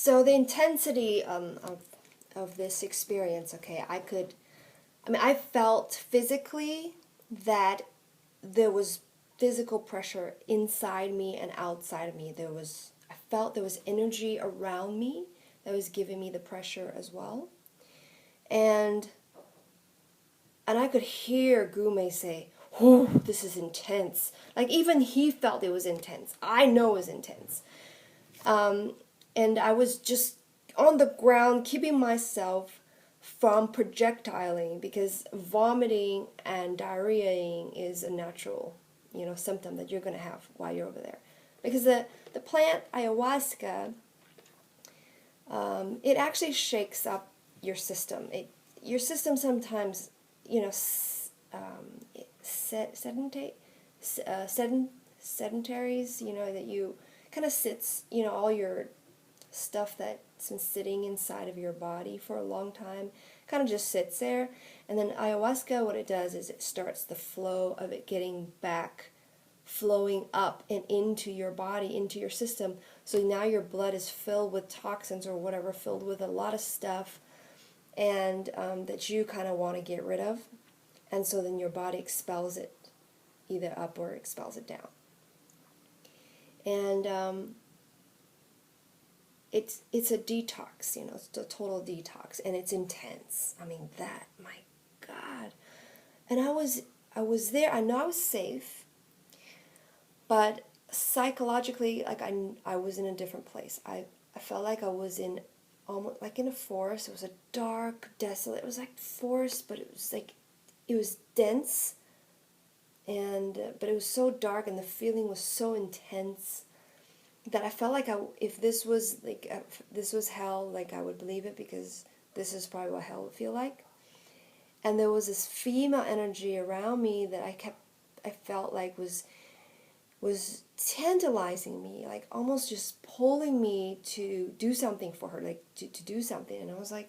So the intensity of this experience, okay, I felt physically that there was physical pressure inside me and outside of me. I felt there was energy around me that was giving me the pressure as well. And I could hear Gume say, "Whew, this is intense." Like even he felt it was intense. I know it was intense. And I was just on the ground, keeping myself from projectiling, because vomiting and diarrheaing is a natural, symptom that you're going to have while you're over there. Because the plant ayahuasca, it actually shakes up your system. Your system sometimes, sedentaries, that you kind of sits, all your stuff that's been sitting inside of your body for a long time kind of just sits there. And then ayahuasca, what it does is it starts the flow of it getting back, flowing up and into your body, into your system. So now your blood is filled with toxins or whatever, filled with a lot of stuff, and that you kind of want to get rid of. And so then your body expels it either up or expels it down. And it's a detox, it's a total detox, and it's intense. I mean, my God. And I was there. I know I was safe, but psychologically, like I was in a different place. I felt like I was in almost like in a forest. It was a dark, desolate. It was like forest, but it was dense, and but it was so dark, and the feeling was so intense that I felt like if this was this was hell, like I would believe it, because this is probably what hell would feel like. And there was this female energy around me that I felt like was tantalizing me, like almost just pulling me to do something for her, like to do something. And I was like,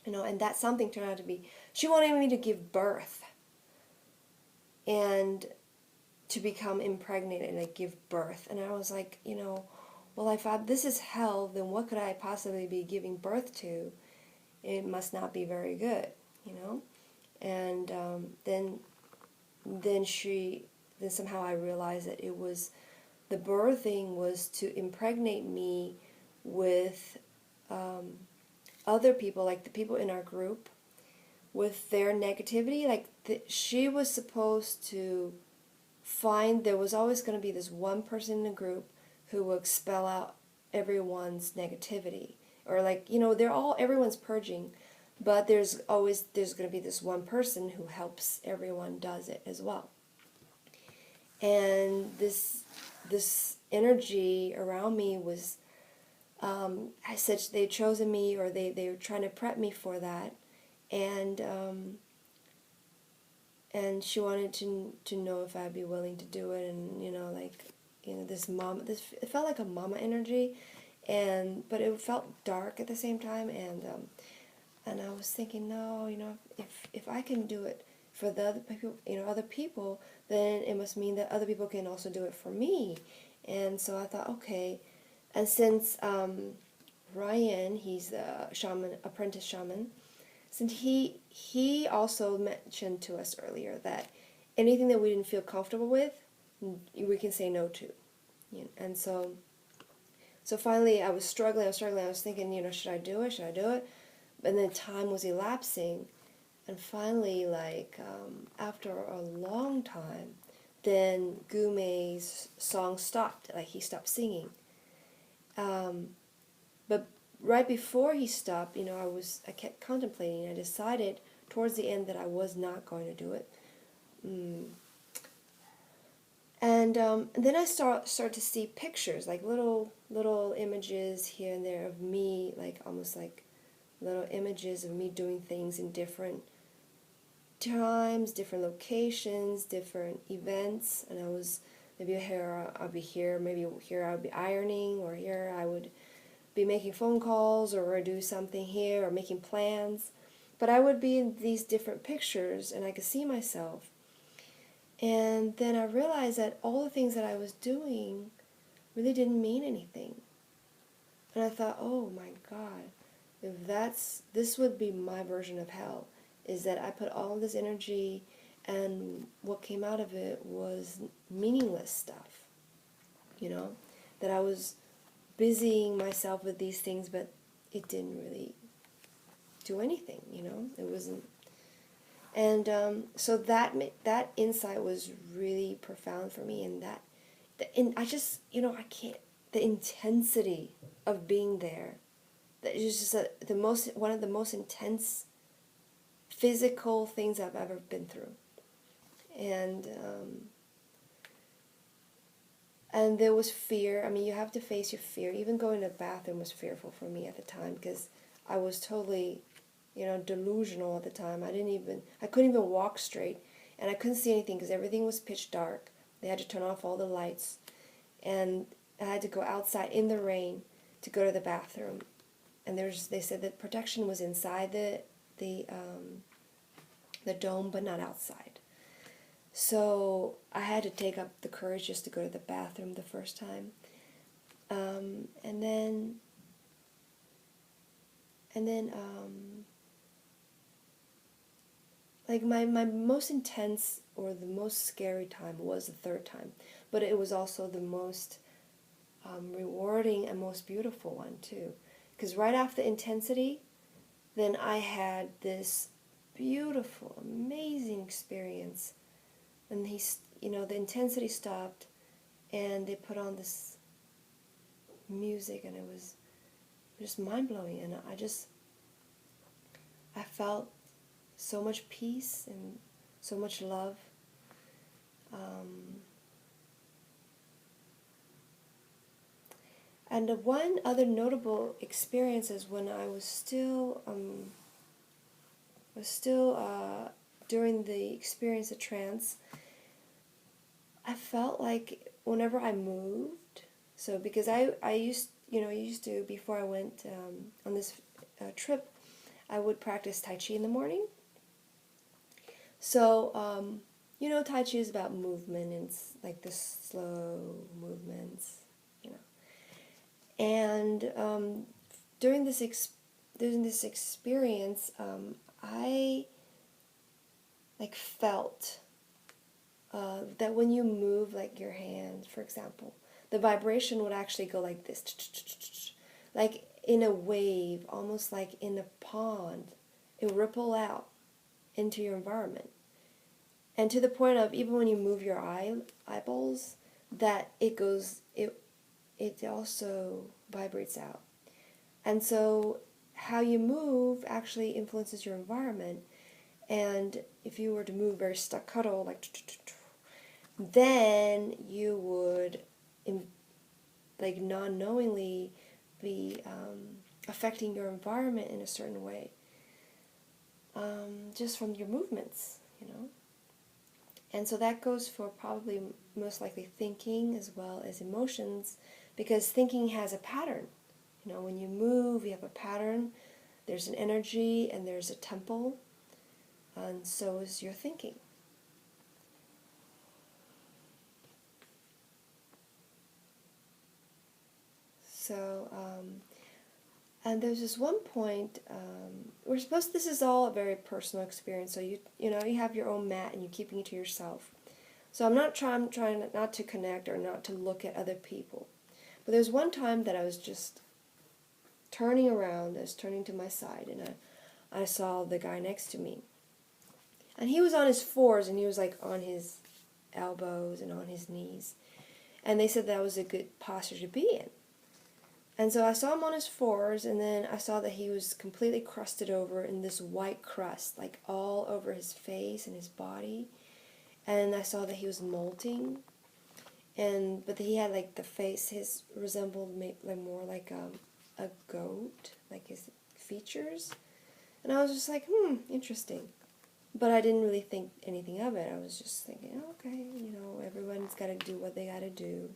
and that something turned out to be, she wanted me to give birth and to become impregnated and like give birth. And I was like, well, if this is hell, then what could I possibly be giving birth to? It must not be very good, And then somehow I realized that the birthing was to impregnate me with other people, like the people in our group, with their negativity. Like she was supposed to there was always going to be this one person in the group who will expel out everyone's negativity, or everyone's purging, but there's going to be this one person who helps everyone does it as well. And this energy around me was, I said they'd chosen me, or they were trying to prep me for that, and she wanted to know if I'd be willing to do it. And it felt like a mama energy, but it felt dark at the same time. And I was thinking, no, if I can do it for the other people, then it must mean that other people can also do it for me. And so I thought, okay. And since Ryan, he's a shaman, apprentice shaman, since he also mentioned to us earlier that anything that we didn't feel comfortable with, we can say no to. And so finally I was struggling. I was thinking, should I do it? And then time was elapsing. And finally, after a long time, then Gume's song stopped. Like, he stopped singing. But right before he stopped, I kept contemplating. I decided towards the end that I was not going to do it. And then I start to see pictures, like little images here and there of me, like almost like little images of me doing things in different times, different locations, different events. And I was, maybe here I'll be here, maybe here I would be ironing, or here I would be making phone calls, or do something here, or making plans. But I would be in these different pictures, and I could see myself. And then I realized that all the things that I was doing really didn't mean anything. And I thought, oh my God, this would be my version of hell, is that I put all this energy and what came out of it was meaningless stuff, that I was busying myself with these things, but it didn't really do anything, it wasn't. And so that insight was really profound for me, and I just, I can't, the intensity of being there, that is just one of the most intense physical things I've ever been through. And there was fear. I mean, you have to face your fear. Even going to the bathroom was fearful for me at the time, because I was totally, delusional at the time. I couldn't even walk straight, and I couldn't see anything because everything was pitch dark. They had to turn off all the lights, and I had to go outside in the rain to go to the bathroom. And they said that protection was inside the dome, but not outside. So I had to take up the courage just to go to the bathroom the first time, and then like my most intense or the most scary time was the third time, but it was also the most rewarding and most beautiful one too, because right after intensity, then I had this beautiful, amazing experience. And the intensity stopped, and they put on this music, and it was just mind-blowing. And I felt so much peace and so much love. And one other notable experience is when I was still during the experience of trance, I felt like whenever I moved, so because I used to, before I went on this trip, I would practice Tai Chi in the morning. So, Tai Chi is about movement, and it's like the slow movements, And during this experience, I felt that when you move, like your hand, for example, the vibration would actually go like this, like in a wave, almost like in a pond. It would ripple out into your environment, and to the point of even when you move your eyeballs, that it also vibrates out. And so how you move actually influences your environment. And if you were to move very staccato, then you would, non-knowingly, be affecting your environment in a certain way, just from your movements, And so that goes for probably most likely thinking as well as emotions, because thinking has a pattern. When you move, you have a pattern. There's an energy and there's a tempo, and so is your thinking. So, and there's this one point, this is all a very personal experience, so you have your own mat and you're keeping it to yourself. So I'm trying not to connect or not to look at other people. But there's one time that I was just turning around, I was turning to my side, and I saw the guy next to me. And he was on his fours, and he was on his elbows and on his knees. And they said that was a good posture to be in. And so I saw him on his fours, and then I saw that he was completely crusted over in this white crust, all over his face and his body. And I saw that he was molting, but he had the face, his resembled more like a goat, his features. And I was just interesting. But I didn't really think anything of it. I was just thinking, okay, everyone's got to do what they got to do.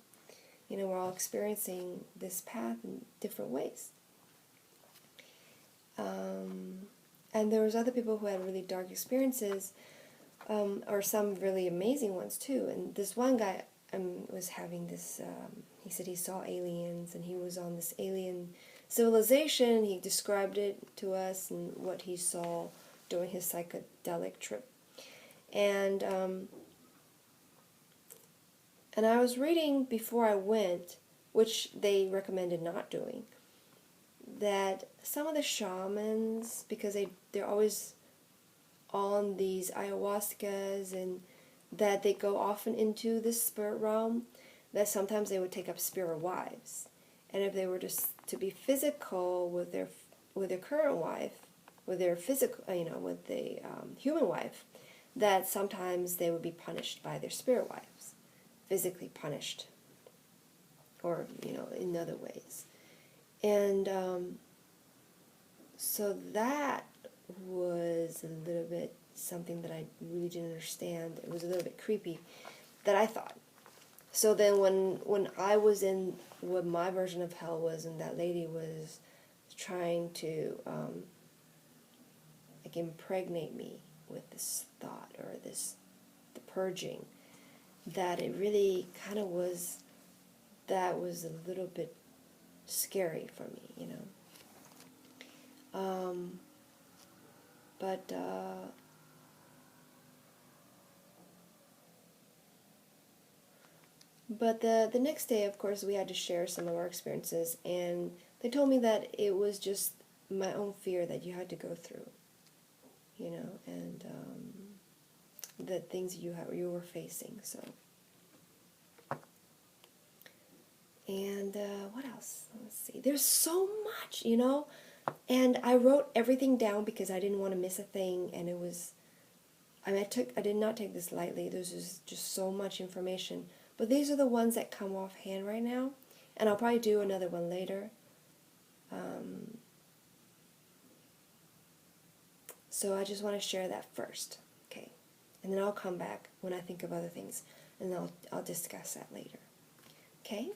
We're all experiencing this path in different ways. And there was other people who had really dark experiences, or some really amazing ones too. And this one guy, was having this, he said he saw aliens, and he was on this alien civilization. He described it to us and what he saw during his psychedelic trip. And I was reading before I went, which they recommended not doing, that some of the shamans, because they're always on these ayahuascas, and that they go often into the spirit realm, that sometimes they would take up spirit wives. And if they were to be physical with their current wife, with their physical, with the human wife, that sometimes they would be punished by their spirit wives, physically punished, or in other ways. And so that was a little bit something that I really didn't understand. It was a little bit creepy, that I thought. So then when I was in what my version of hell was, and that lady was trying to impregnate me with this thought, or the purging, that it really kind of was, that was a little bit scary for me, But the next day, of course, we had to share some of our experiences, and they told me that it was just my own fear that you had to go through, and the things you were facing. So, and what else? Let's see. There's so much, and I wrote everything down because I didn't want to miss a thing, and it was, I did not take this lightly. There's just so much information. But these are the ones that come offhand right now, and I'll probably do another one later. So I just want to share that first, okay? And then I'll come back when I think of other things, and I'll discuss that later, okay?